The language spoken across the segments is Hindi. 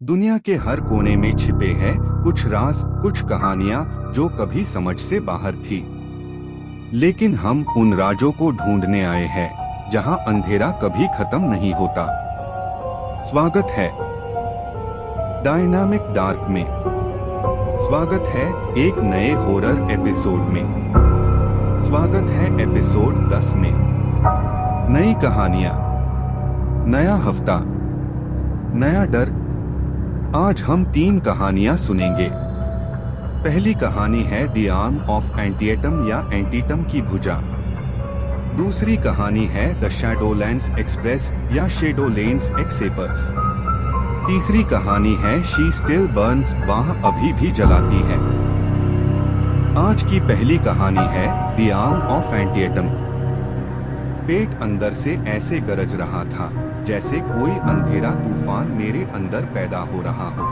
दुनिया के हर कोने में छिपे हैं कुछ राज, कुछ कहानियां जो कभी समझ से बाहर थी। लेकिन हम उन राजों को ढूंढने आए हैं जहां अंधेरा कभी खत्म नहीं होता। स्वागत है डायनामिक डार्क में। स्वागत है एक नए हॉरर एपिसोड में। स्वागत है एपिसोड 10 में। नई कहानियां, नया हफ्ता, नया डर। आज हम 3 कहानियां सुनेंगे। पहली कहानी है द आर्म ऑफ एंटीएटम या एंटीटम की भुजा। दूसरी कहानी है द शैडोलैंड्स एक्सप्रेस या शैडोलैंड्स एक्सेपर्स। तीसरी कहानी है शी स्टिल बर्न्स, वह अभी भी जलाती है। आज की पहली कहानी है द आर्म ऑफ एंटीएटम। पेट अंदर से ऐसे गरज रहा था जैसे कोई अंधेरा तूफान मेरे अंदर पैदा हो रहा हो।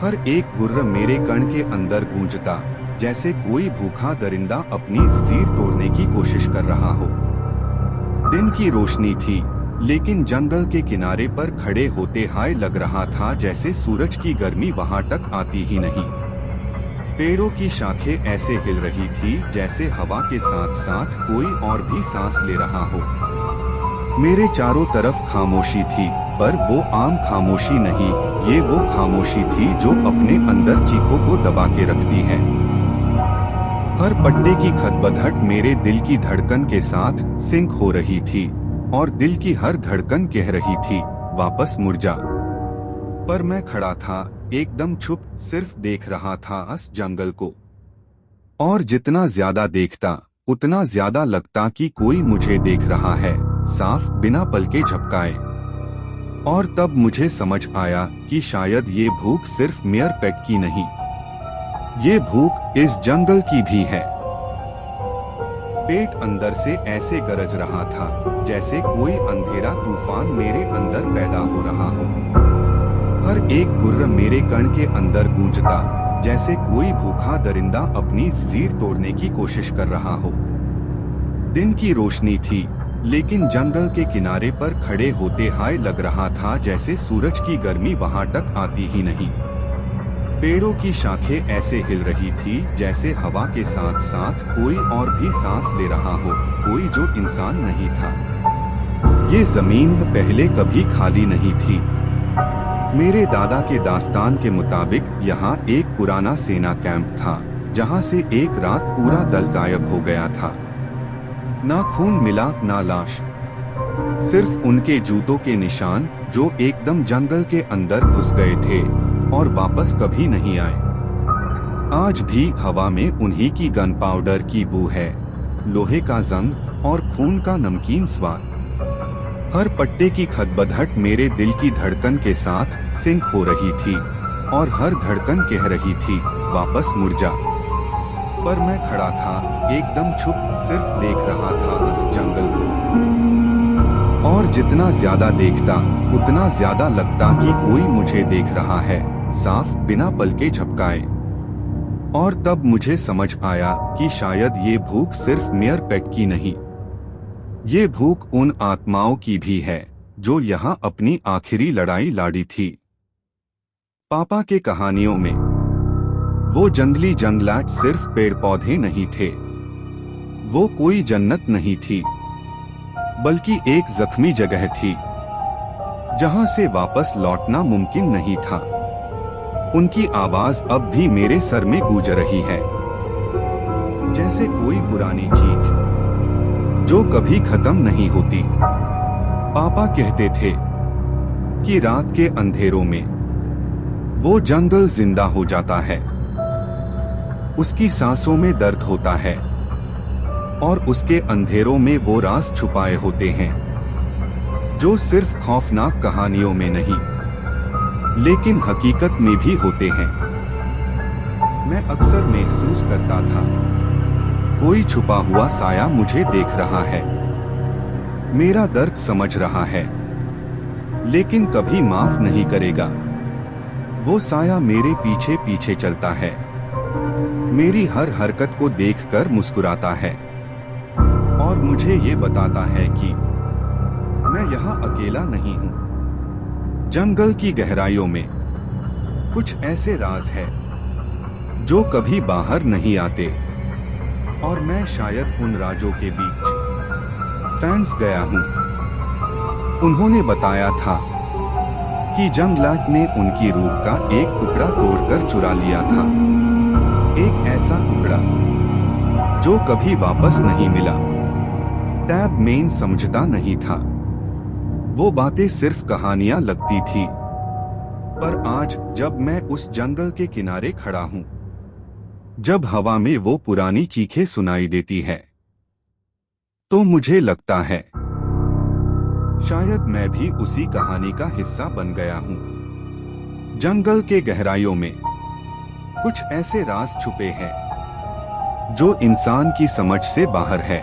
हर एक गुर्र मेरे कण के अंदर गूंजता, जैसे कोई भूखा दरिंदा अपनी जंजीर तोड़ने की कोशिश कर रहा हो। दिन की रोशनी थी, लेकिन जंगल के किनारे पर खड़े होते हाय लग रहा था जैसे सूरज की गर्मी वहां तक आती ही नहीं। पेड़ों की शाखें ऐसे हिल रही थी जैसे हवा के साथ साथ कोई और भी सांस ले रहा हो। मेरे चारों तरफ खामोशी थी, पर वो आम खामोशी नहीं, ये वो खामोशी थी जो अपने अंदर चीखों को दबा के रखती है। हर पट्टे की खदबदहट मेरे दिल की धड़कन के साथ सिंक हो रही थी, और दिल की हर धड़कन कह रही थी, वापस मुड़ जा। पर मैं खड़ा था, एकदम चुप, सिर्फ देख रहा था इस जंगल को। और जितना ज्यादा देखता, उतना ज्यादा लगता कि कोई मुझे देख रहा है, साफ, बिना पल के झपकाए। और तब मुझे समझ आया कि शायद ये भूख सिर्फ मेयर पेट की नहीं, ये भूख इस जंगल की भी है। पेट अंदर से ऐसे गरज रहा था जैसे कोई अंधेरा तूफान मेरे अंदर पैदा हो रहा हो। हर एक गुर्र मेरे कण के अंदर गूंजता, जैसे कोई भूखा दरिंदा अपनी जंजीर तोड़ने की कोशिश कर रहा हो। दिन की रोशनी थी, लेकिन जंगल के किनारे पर खड़े होते हाय लग रहा था जैसे सूरज की गर्मी वहां तक आती ही नहीं। पेड़ों की शाखें ऐसे हिल रही थी जैसे हवा के साथ साथ कोई और भी सांस ले रहा हो, कोई जो इंसान नहीं था। ये जमीन पहले कभी खाली नहीं थी। मेरे दादा के दास्तान के मुताबिक यहाँ एक पुराना सेना कैंप था, जहाँ से एक रात पूरा दल गायब हो गया था। ना खून मिला, ना लाश, सिर्फ उनके जूतों के निशान जो एकदम जंगल के अंदर घुस गए थे और वापस कभी नहीं आए। आज भी हवा में उन्हीं की गन पाउडर की बू है, लोहे का जंग और खून का नमकीन स्वाद। हर पट्टे की खदबदहट मेरे दिल की धड़कन के साथ सिंक हो रही थी, और हर धड़कन कह रही थी, वापस मुड़ जा। पर मैं खड़ा था, एकदम चुप, सिर्फ देख रहा था इस जंगल को। और जितना ज्यादा देखता, उतना ज्यादा लगता कि कोई मुझे देख रहा है, साफ, बिना पल के झपकाए। और तब मुझे समझ आया कि शायद ये भूख सिर्फ मेयर पेट की नहीं, ये भूख उन आत्माओं की भी है जो यहाँ अपनी आखिरी लड़ाई लड़ी थी। पापा के कहानियों में वो जंगली जंगलात सिर्फ पेड़ पौधे नहीं थे, वो कोई जन्नत नहीं थी, बल्कि एक जख्मी जगह थी जहां से वापस लौटना मुमकिन नहीं था। उनकी आवाज अब भी मेरे सर में गूंज रही है, जैसे कोई पुरानी चीख जो कभी खत्म नहीं होती। पापा कहते थे कि रात के अंधेरों में वो जंगल जिंदा हो जाता है, उसकी सांसों में दर्द होता है, और उसके अंधेरों में वो राज छुपाए होते हैं जो सिर्फ खौफनाक कहानियों में नहीं, लेकिन हकीकत में भी होते हैं। मैं अक्सर महसूस करता था, कोई छुपा हुआ साया मुझे देख रहा है, मेरा दर्द समझ रहा है, लेकिन कभी माफ नहीं करेगा। वो साया मेरे पीछे पीछे चलता है, मेरी हर हरकत को देखकर मुस्कुराता है, और मुझे ये बताता है कि मैं यहाँ अकेला नहीं हूँ। जंगल की गहराइयों में कुछ ऐसे राज है जो कभी बाहर नहीं आते, और मैं शायद उन राजों के बीच फंस गया हूँ। उन्होंने बताया था कि जंगलात ने उनकी रूह का एक टुकड़ा तोड़कर चुरा लिया था, एक ऐसा टुकड़ा जो कभी वापस नहीं मिला। टैब मेन समझता नहीं था, वो बातें सिर्फ कहानियां लगती थी। पर आज जब मैं उस जंगल के किनारे खड़ा हूं, जब हवा में वो पुरानी चीखें सुनाई देती है, तो मुझे लगता है शायद मैं भी उसी कहानी का हिस्सा बन गया हूं। जंगल के गहराइयों में कुछ ऐसे राज छुपे हैं जो इंसान की समझ से बाहर है।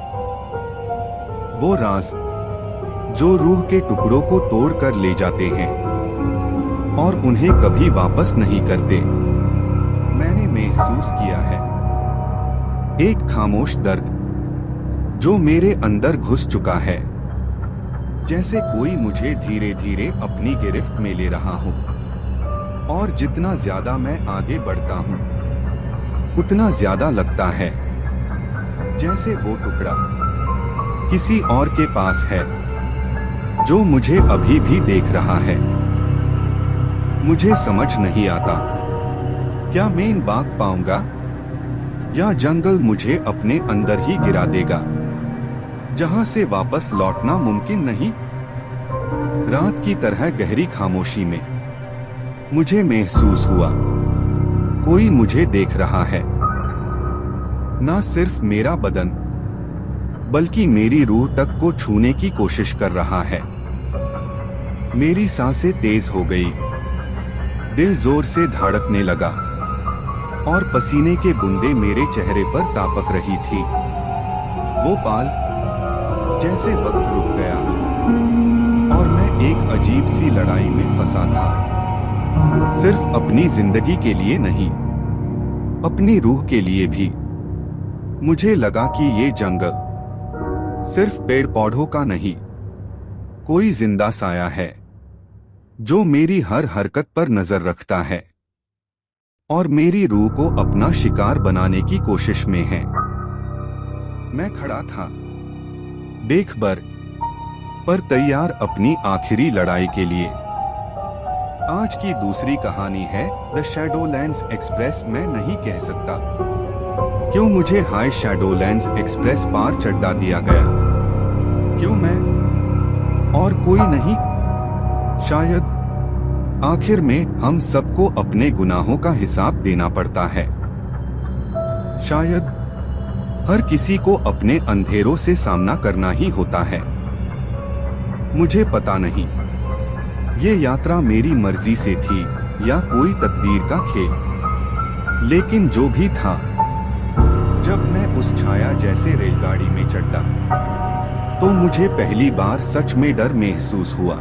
वो राज जो रूह के टुकड़ों को तोड़कर ले जाते हैं और उन्हें कभी वापस नहीं करते। मैंने महसूस किया है एक खामोश दर्द जो मेरे अंदर घुस चुका है, जैसे कोई मुझे धीरे धीरे अपनी गिरफ्त में ले रहा हो। और जितना ज्यादा मैं आगे बढ़ता हूँ, उतना ज्यादा लगता है जैसे वो टुकड़ा किसी और के पास है जो मुझे अभी भी देख रहा है। मुझे समझ नहीं आता, क्या मैं भाग पाऊंगा या जंगल मुझे अपने अंदर ही गिरा देगा, जहां से वापस लौटना मुमकिन नहीं। रात की तरह गहरी खामोशी में मुझे महसूस हुआ कोई मुझे देख रहा है। ना सिर्फ मेरा बदन, बल्कि मेरी रूह तक को छूने की कोशिश कर रहा है। मेरी सांसें तेज हो गई, दिल जोर से धड़कने लगा और पसीने के बूंदे मेरे चेहरे पर तापक रही थी। वो पल जैसे वक्त रुक गया हो और मैं एक अजीब सी लड़ाई में फंसा था। सिर्फ अपनी जिंदगी के लिए नहीं, अपनी रूह के लिए भी। मुझे लगा कि ये जंगल सिर्फ पेड़ पौधों का नहीं, कोई जिंदा साया है जो मेरी हर हरकत पर नजर रखता है और मेरी रूह को अपना शिकार बनाने की कोशिश में है। मैं खड़ा था बेखबर, पर तैयार अपनी आखिरी लड़ाई के लिए। आज की दूसरी कहानी है द शैडोलैंड्स एक्सप्रेस। मैं नहीं कह सकता क्यों मुझे हाई शैडोलैंड्स एक्सप्रेस पार चढ़ा दिया गया, क्यों मैं और कोई नहीं। शायद आखिर में हम सबको अपने गुनाहों का हिसाब देना पड़ता है। शायद हर किसी को अपने अंधेरों से सामना करना ही होता है। मुझे पता नहीं ये यात्रा मेरी मर्जी से थी या कोई तकदीर का खेल, लेकिन जो भी था, जब मैं उस छाया जैसे रेलगाड़ी में चढ़ा तो मुझे पहली बार सच में डर महसूस हुआ।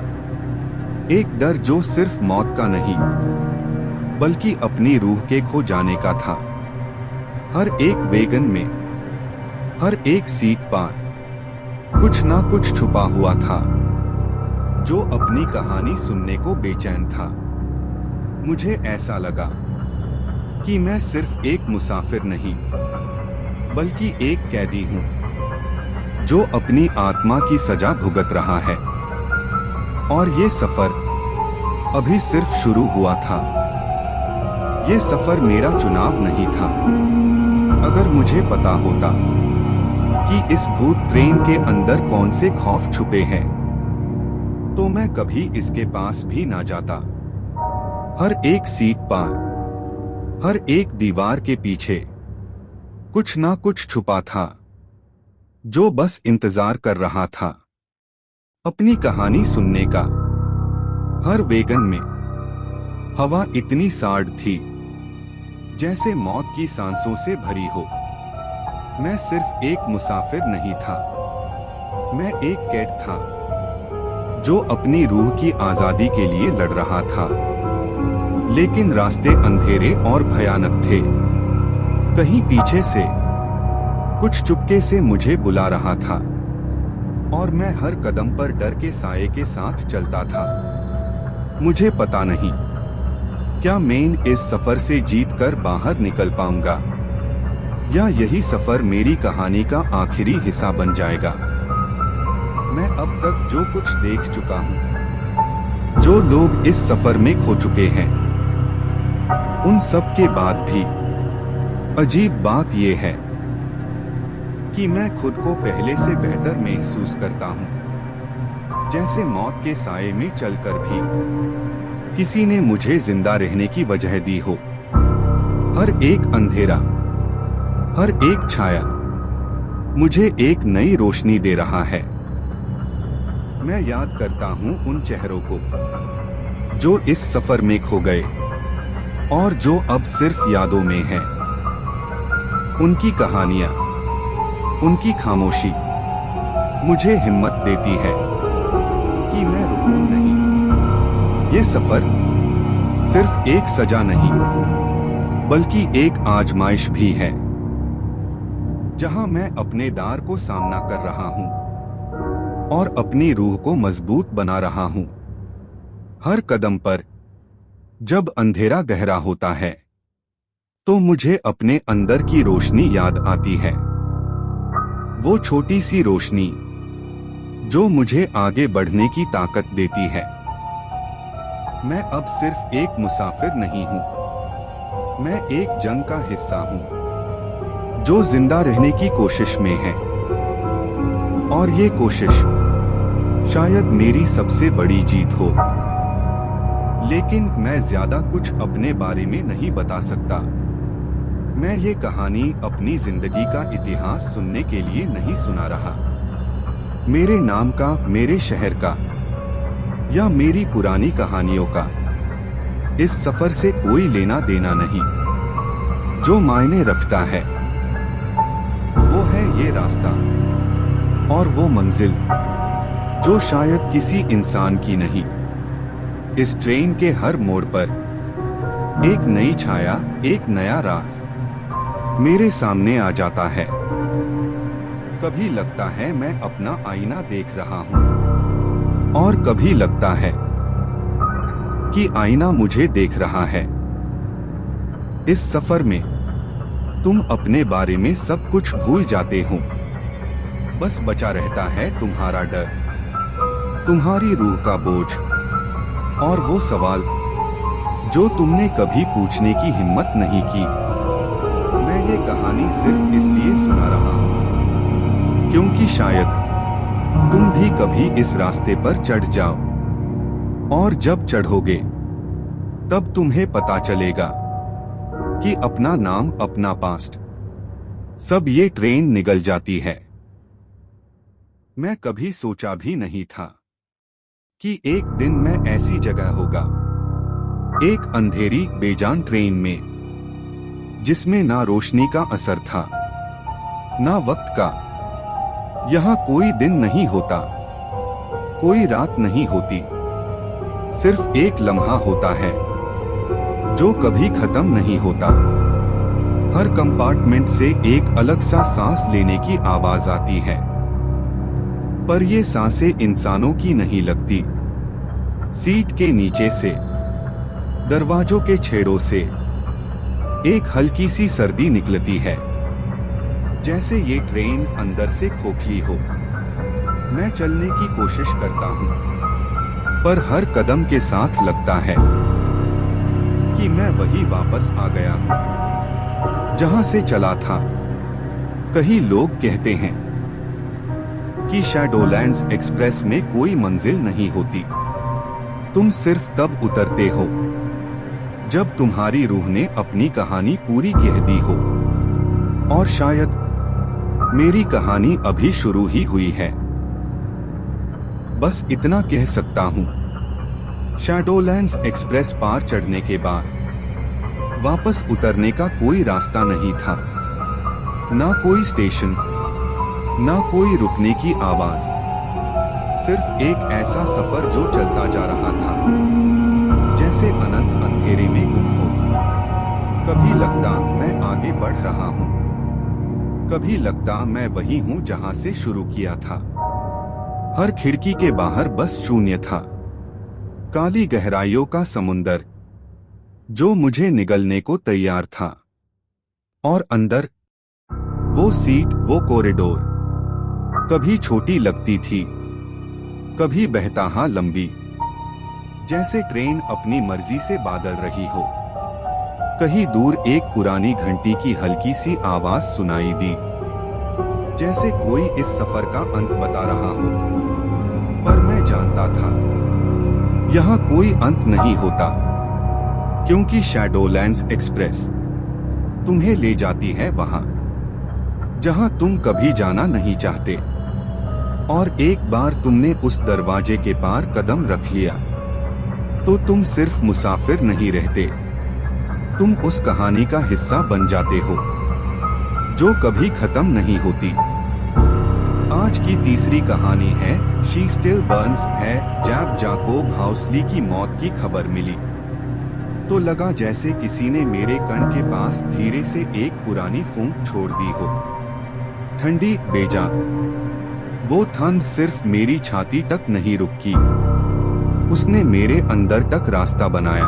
एक डर जो सिर्फ मौत का नहीं, बल्कि अपनी रूह के खो जाने का था। हर एक वैगन में, हर एक सीट पर कुछ ना कुछ छुपा हुआ था जो अपनी कहानी सुनने को बेचैन था। मुझे ऐसा लगा कि मैं सिर्फ एक मुसाफिर नहीं, बल्कि एक कैदी हूँ जो अपनी आत्मा की सजा भुगत रहा है। और ये सफर अभी सिर्फ शुरू हुआ था। ये सफर मेरा चुनाव नहीं था। अगर मुझे पता होता कि इस भूत ट्रेन के अंदर कौन से खौफ छुपे हैं, तो मैं कभी इसके पास भी ना जाता। हर एक सीट पर, हर एक दीवार के पीछे कुछ ना कुछ छुपा था जो बस इंतजार कर रहा था अपनी कहानी सुनने का। हर वैगन में हवा इतनी साड़ थी जैसे मौत की सांसों से भरी हो। मैं सिर्फ एक मुसाफिर नहीं था, मैं एक कैद था जो अपनी रूह की आजादी के लिए लड़ रहा था। लेकिन रास्ते अंधेरे और भयानक थे। कहीं पीछे से कुछ चुपके से मुझे बुला रहा था और मैं हर कदम पर डर के साए के साथ चलता था। मुझे पता नहीं क्या मैं इस सफर से जीतकर बाहर निकल पाऊंगा या यही सफर मेरी कहानी का आखिरी हिस्सा बन जाएगा। मैं अब तक जो कुछ देख चुका हूँ, जो लोग इस सफर में खो चुके हैं, उन सब के बाद भी अजीब बात यह है कि मैं खुद को पहले से बेहतर महसूस करता हूँ, जैसे मौत के साए में चलकर भी किसी ने मुझे जिंदा रहने की वजह दी हो। हर एक अंधेरा, हर एक छाया मुझे एक नई रोशनी दे रहा है। मैं याद करता हूँ उन चेहरों को जो इस सफर में खो गए और जो अब सिर्फ यादों में हैं। उनकी कहानियां, उनकी खामोशी मुझे हिम्मत देती है कि मैं रुकूं नहीं। ये सफर सिर्फ एक सजा नहीं, बल्कि एक आजमाइश भी है, जहां मैं अपने दार को सामना कर रहा हूं और अपनी रूह को मजबूत बना रहा हूं। हर कदम पर जब अंधेरा गहरा होता है, तो मुझे अपने अंदर की रोशनी याद आती है। वो छोटी सी रोशनी जो मुझे आगे बढ़ने की ताकत देती है। मैं अब सिर्फ एक मुसाफिर नहीं हूं, मैं एक जंग का हिस्सा हूं जो जिंदा रहने की कोशिश में है। और ये कोशिश शायद मेरी सबसे बड़ी जीत हो। लेकिन मैं ज्यादा कुछ अपने बारे में नहीं बता सकता। मैं ये कहानी अपनी जिंदगी का इतिहास सुनने के लिए नहीं सुना रहा। मेरे नाम का, मेरे शहर का या मेरी पुरानी कहानियों का इस सफर से कोई लेना देना नहीं। जो मायने रखता है वो है ये रास्ता और वो मंजिल जो शायद किसी इंसान की नहीं। इस ट्रेन के हर मोड़ पर एक नई छाया, एक नया राज मेरे सामने आ जाता है। कभी लगता है मैं अपना आईना देख रहा हूँ और कभी लगता है कि आईना मुझे देख रहा है। इस सफर में तुम अपने बारे में सब कुछ भूल जाते हो। बस बचा रहता है तुम्हारा डर, तुम्हारी रूह का बोझ और वो सवाल जो तुमने कभी पूछने की हिम्मत नहीं की। मैं ये कहानी सिर्फ इसलिए सुना रहा हूँ क्योंकि शायद तुम भी कभी इस रास्ते पर चढ़ जाओ, और जब चढ़ोगे तब तुम्हें पता चलेगा कि अपना नाम, अपना पास्ट, सब ये ट्रेन निगल जाती है। मैं कभी सोचा भी नहीं था कि एक दिन मैं ऐसी जगह होगा, एक अंधेरी बेजान ट्रेन में, जिसमें ना रोशनी का असर था, ना वक्त का। यहाँ कोई दिन नहीं होता, कोई रात नहीं होती, सिर्फ एक लम्हा होता है जो कभी खत्म नहीं होता। हर कंपार्टमेंट से एक अलग सा सांस लेने की आवाज आती है, पर ये सांसें इंसानों की नहीं लगती। सीट के नीचे से, दरवाजों के छेड़ों से एक हल्की सी सर्दी निकलती है, जैसे ये ट्रेन अंदर से खोखली हो। मैं चलने की कोशिश करता हूँ, पर हर कदम के साथ लगता है कि मैं वही वापस आ गया हूँ जहाँ से चला था। कई लोग कहते हैं कि शैडोलैंड्स एक्सप्रेस में कोई मंजिल नहीं होती। तुम सिर्फ तब उतरते हो जब तुम्हारी रूह ने अपनी कहानी पूरी कह दी हो। और शायद मेरी कहानी अभी शुरू ही हुई है। बस इतना कह सकता हूँ, शैडोलैंड्स एक्सप्रेस पार चढ़ने के बाद वापस उतरने का कोई रास्ता नहीं था। ना कोई स्टेशन, ना कोई रुकने की आवाज, सिर्फ एक ऐसा सफर जो चलता जा रहा था, जैसे अनंत अंधेरे में गुम हो। कभी लगता मैं आगे बढ़ रहा हूँ, कभी लगता मैं वही हूँ जहाँ से शुरू किया था। हर खिड़की के बाहर बस शून्य था, काली गहराइयों का समुंदर जो मुझे निगलने को तैयार था। और अंदर वो सीट, वो कॉरिडोर, कभी छोटी लगती थी, कभी बहता लंबी, जैसे ट्रेन अपनी मर्जी से बादल रही हो। कहीं दूर एक पुरानी घंटी की हल्की सी आवाज सुनाई दी, जैसे कोई इस सफर का अंत बता रहा हो। पर मैं जानता था यहाँ कोई अंत नहीं होता, क्योंकि शैडोलैंड्स एक्सप्रेस तुम्हें ले जाती है वहां जहां तुम कभी जाना नहीं चाहते। और एक बार तुमने उस दरवाजे के पार कदम रख लिया तो तुम सिर्फ मुसाफिर नहीं रहते, तुम उस कहानी का हिस्सा बन जाते हो जो कभी खत्म नहीं होती। आज की तीसरी कहानी है शी स्टिल बर्न्स है। जब जाकोब हाउसली की मौत की खबर मिली तो लगा जैसे किसी ने मेरे कण के पास धीरे से एक पुरानी फूंक छोड़ दी हो। ठंडी, बेजान। वो ठंड सिर्फ मेरी छाती तक नहीं रुकी, उसने मेरे अंदर तक रास्ता बनाया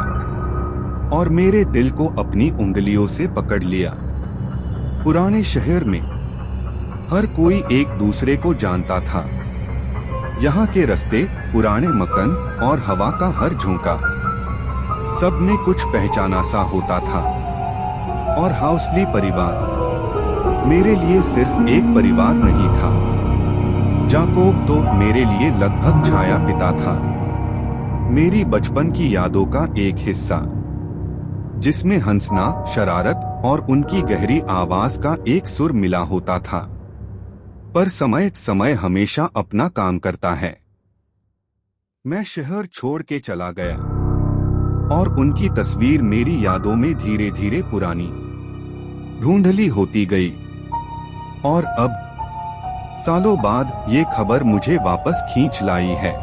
और मेरे दिल को अपनी उंगलियों से पकड़ लिया। पुराने शहर में हर कोई एक दूसरे को जानता था। यहाँ के रास्ते, पुराने मकान और हवा का हर झोंका, सब में कुछ पहचाना सा होता था। और हाउसली परिवार मेरे लिए सिर्फ एक परिवार नहीं था, जाकोब तो मेरे लिए लगभग छाया पिता था, मेरी बचपन की यादों का एक हिस्सा, जिसमें हंसना, शरारत और उनकी गहरी आवाज का एक सुर मिला होता था। पर समय समय हमेशा अपना काम करता है। मैं शहर छोड़ के चला गया और उनकी तस्वीर मेरी यादों में धीरे धीरे पुरानी, धुंधली होती गई। और अब सालों बाद ये खबर मुझे वापस खींच लाई है,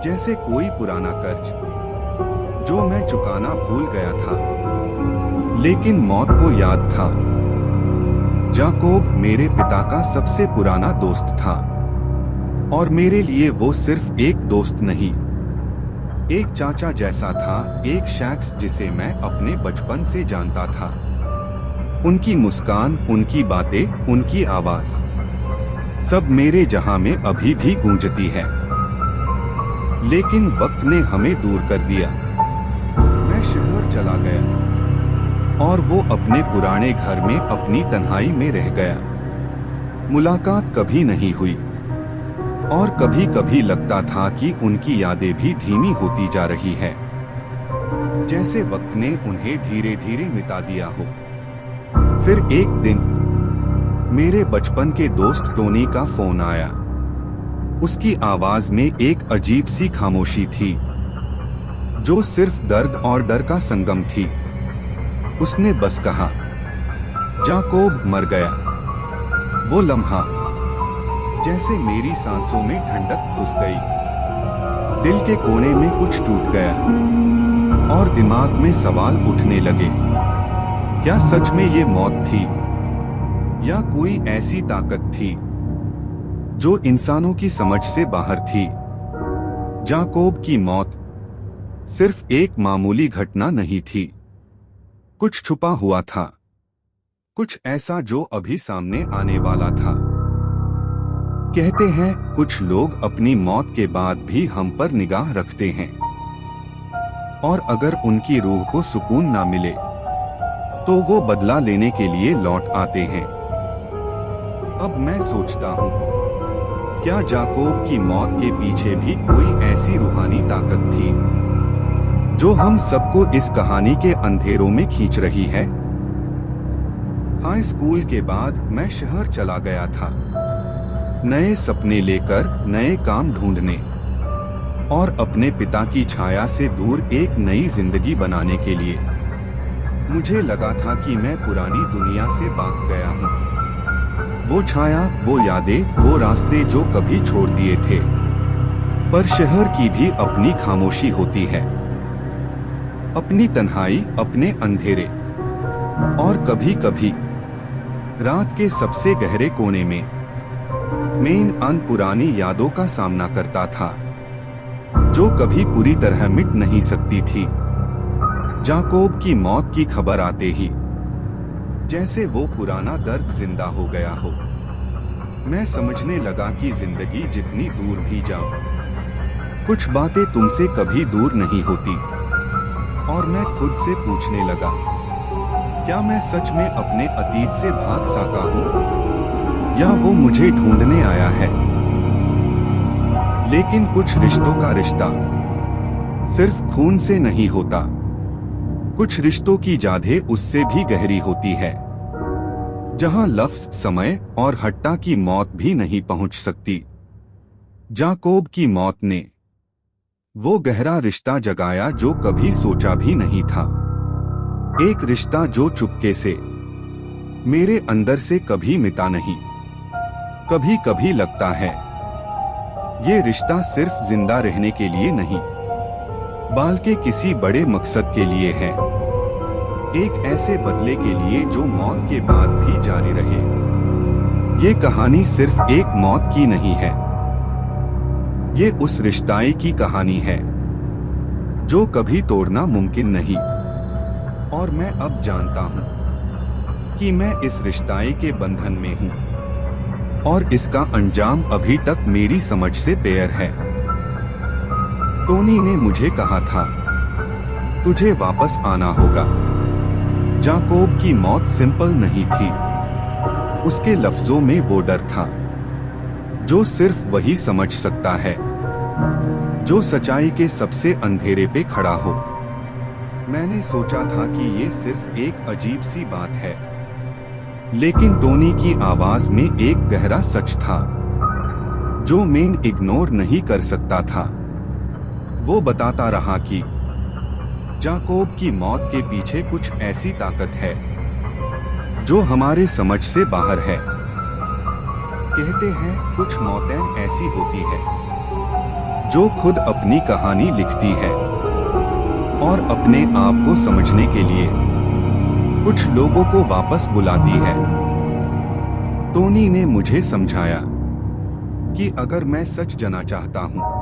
जैसे कोई पुराना कर्ज जो मैं चुकाना भूल गया था, लेकिन मौत को याद था। जाकोब मेरे पिता का सबसे पुराना दोस्त था और मेरे लिए वो सिर्फ एक दोस्त नहीं, एक चाचा जैसा था, एक शख्स जिसे मैं अपने बचपन से जानता था। उनकी मुस्कान, उनकी बातें, उनकी आवाज, सब मेरे जहां में अभी भी गूंजती है। लेकिन वक्त ने हमें दूर कर दिया। मैं शहर चला गया और वो अपने पुराने घर में अपनी तन्हाई में रह गया। मुलाकात कभी नहीं हुई और कभी कभी लगता था कि उनकी यादें भी धीमी होती जा रही है, जैसे वक्त ने उन्हें धीरे धीरे मिटा दिया हो। फिर एक दिन मेरे बचपन के दोस्त टोनी का फोन आया। उसकी आवाज में एक अजीब सी खामोशी थी, जो सिर्फ दर्द और डर का संगम थी। उसने बस कहा, जाकोब मर गया। वो लम्हा जैसे मेरी सांसों में ठंडक घुस गई। दिल के कोने में कुछ टूट गया और दिमाग में सवाल उठने लगे। क्या सच में ये मौत थी या कोई ऐसी ताकत थी जो इंसानों की समझ से बाहर थी? जाकोब की मौत सिर्फ एक मामूली घटना नहीं थी, कुछ छुपा हुआ था, कुछ ऐसा जो अभी सामने आने वाला था। कहते हैं कुछ लोग अपनी मौत के बाद भी हम पर निगाह रखते हैं और अगर उनकी रूह को सुकून ना मिले तो वो बदला लेने के लिए लौट आते हैं। अब मैं सोचता हूँ, क्या जाकोब की मौत के पीछे भी कोई ऐसी रूहानी ताकत थी जो हम सबको इस कहानी के अंधेरों में खींच रही है? हाई स्कूल के बाद मैं शहर चला गया था, नए सपने लेकर, नए काम ढूंढने और अपने पिता की छाया से दूर एक नई जिंदगी बनाने के लिए। मुझे लगा था कि मैं पुरानी दुनिया से भाग गया हूँ, वो छाया, वो यादें, वो रास्ते जो कभी छोड़ दिए थे। पर शहर की भी अपनी खामोशी होती है, अपनी तन्हाई, अपने अंधेरे, और कभी कभी रात के सबसे गहरे कोने में मैं अन पुरानी यादों का सामना करता था। जो कभी पूरी तरह मिट नहीं सकती थी। जाकोब की मौत की खबर आते ही जैसे वो पुराना दर्द जिंदा हो गया हो। मैं समझने लगा कि जिंदगी जितनी दूर भी जाऊं, कुछ बातें तुमसे कभी दूर नहीं होती। और मैं खुद से पूछने लगा, क्या मैं सच में अपने अतीत से भाग सका हूं या वो मुझे ढूंढने आया है। लेकिन कुछ रिश्तों का रिश्ता सिर्फ खून से नहीं होता। कुछ रिश्तों की जादे उससे भी गहरी होती है, जहां लफ्ज, समय और हट्टा की मौत भी नहीं पहुंच सकती। जाकोब की मौत ने वो गहरा रिश्ता जगाया जो कभी सोचा भी नहीं था। एक रिश्ता जो चुपके से मेरे अंदर से कभी मिटा नहीं। कभी कभी लगता है ये रिश्ता सिर्फ जिंदा रहने के लिए नहीं, बल्कि किसी बड़े मकसद के लिए है। एक ऐसे बदले के लिए जो मौत के बाद भी जारी रहे। ये कहानी सिर्फ एक मौत की नहीं है, ये उस रिश्ते की कहानी है जो कभी तोड़ना मुमकिन नहीं। और मैं अब जानता हूं कि मैं इस रिश्ते के बंधन में हूं और इसका अंजाम अभी तक मेरी समझ से बेर है। टोनी ने मुझे कहा था, तुझे वापस आना होगा। जाकोब की मौत सिंपल नहीं थी। उसके लफ्जों में वो डर था जो सिर्फ वही समझ सकता है जो सच्चाई के सबसे अंधेरे पे खड़ा हो। मैंने सोचा था कि ये सिर्फ एक अजीब सी बात है, लेकिन टोनी की आवाज में एक गहरा सच था जो मैं इग्नोर नहीं कर सकता था। वो बताता रहा कि जाकोब की मौत के पीछे कुछ ऐसी ताकत है जो हमारे समझ से बाहर है। कहते हैं कुछ मौतें ऐसी होती है जो खुद अपनी कहानी लिखती है और अपने आप को समझने के लिए कुछ लोगों को वापस बुलाती है। टोनी ने मुझे समझाया कि अगर मैं सच जाना चाहता हूं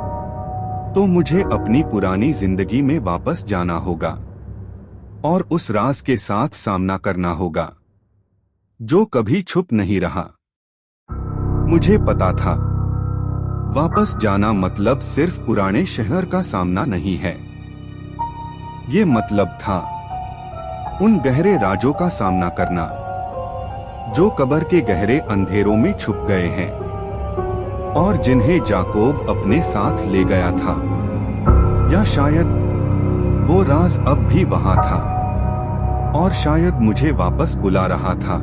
तो मुझे अपनी पुरानी जिंदगी में वापस जाना होगा और उस राज के साथ सामना करना होगा जो कभी छुप नहीं रहा। मुझे पता था वापस जाना मतलब सिर्फ पुराने शहर का सामना नहीं है। ये मतलब था उन गहरे राजों का सामना करना जो कब्र के गहरे अंधेरों में छुप गए हैं और जिन्हें जाकोब अपने साथ ले गया था। या शायद वो राज अब भी वहां था और शायद मुझे वापस बुला रहा था,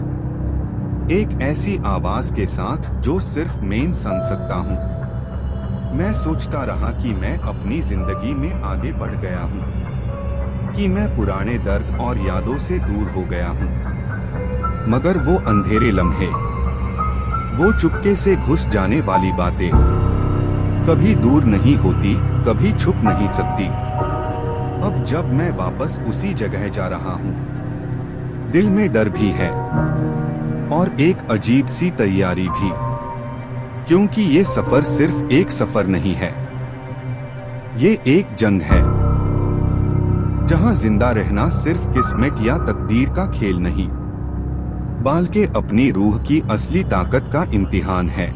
एक ऐसी आवाज के साथ जो सिर्फ मैं सुन सकता हूं। मैं सोचता रहा कि मैं अपनी जिंदगी में आगे बढ़ गया हूं, कि मैं पुराने दर्द और यादों से दूर हो गया हूं, मगर वो अंधेरे लम्हे, वो चुपके से घुस जाने वाली बातें कभी दूर नहीं होती, कभी छुप नहीं सकती। अब जब मैं वापस उसी जगह जा रहा हूं, दिल में डर भी है और एक अजीब सी तैयारी भी, क्योंकि ये सफर सिर्फ एक सफर नहीं है, ये एक जंग है जहां जिंदा रहना सिर्फ किस्मत या तकदीर का खेल नहीं, बल्कि अपनी रूह की असली ताकत का इम्तिहान है।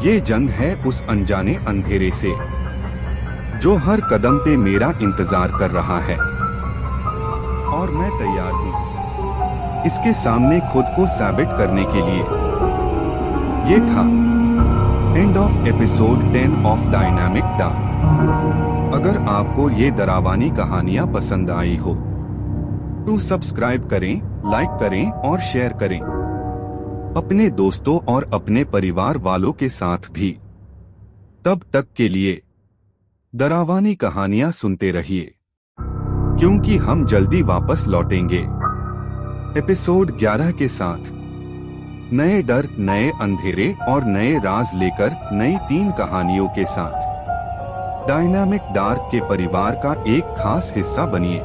ये जंग है उस अनजाने अंधेरे से जो हर कदम पे मेरा इंतजार कर रहा है और मैं तैयार हूं इसके सामने खुद को साबित करने के लिए। ये था end of episode 10 of dynamic dark. अगर आपको ये डरावनी कहानियां पसंद आई हो तो सब्सक्राइब करें, लाइक करें और शेयर करें अपने दोस्तों और अपने परिवार वालों के साथ भी। तब तक के लिए डरावनी कहानियां सुनते रहिए, क्योंकि हम जल्दी वापस लौटेंगे एपिसोड 11 के साथ, नए डर, नए अंधेरे और नए राज लेकर नई 3 कहानियों के साथ। डायनामिक डार्क के परिवार का एक खास हिस्सा बनिए।